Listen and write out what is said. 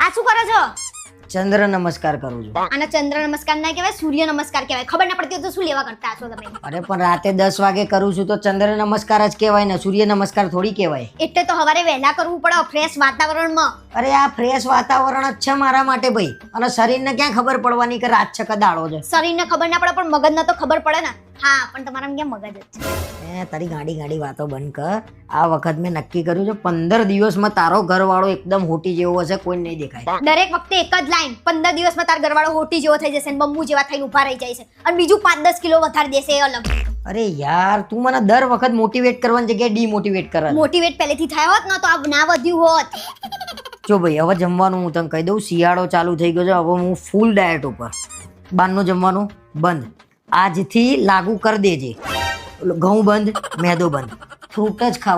આ શું કરો છો? ચંદ્ર નમસ્કાર કરું છું. આના ચંદ્ર નમસ્કાર ના કહેવાય, સૂર્ય નમસ્કાર કહેવાય. ખબર ના પડતી હોય તો શું લેવા કરતા છો તમે? અરે પણ રાતે 10 વાગે કરું છું તો ચંદ્ર નમસ્કાર જ કહેવાય ને, સૂર્ય નમસ્કાર થોડી કહેવાય. એટલે તો સવારે વહેલા કરવું પડે ફ્રેશ વાતાવરણમાં. અરે આ ફ્રેશ વાતાવરણ જ છે મારા માટે ભાઈ. અને શરીરને ક્યાં ખબર પડવાની કે રાત છે કે દાડો છે? શરીરને ખબર ના પડે પણ મગજને તો ખબર પડે ને. હા, પણ તમારા ક્યાં મગજ જ છે? તારી ગાડી વાતો બંધ કર. આ વખત મેં નક્કી કર્યું છે 15 દિવસમાં તારો ઘરવાળો એકદમ હોટી જેવો હશે, કોઈ નહીં દેખાય. દરેક વખતે એક જ લાઈન, 15 દિવસમાં તાર ઘરવાળો હોટી જેવો થઈ જશે ને બમ્બુ જેવા થઈને ઊભા રહી જાય છે અને બીજું 5-10 કિલો વધારી દેશે એ અલગ. અરે યાર, તું મને દર વખત મોટિવેટ કરવાની જગ્યાએ ડીમોટિવેટ કરે. મોટિવેટ પહેલેથી થયા હોત ને તો આ ના વધ્યું હોત. જો ભાઈ, હવે જમવાનું હું તને કહી દઉં, શિયાળો ચાલુ થઈ ગયો છે, હવે હું ફૂલ ડાયટ ઉપર. બહારનું જમવાનું બંધ, આજથી લાગુ કરી દેજે. ઘઉં બંધ, મેદો બંધ, ફ્રૂટ જ ખાવ.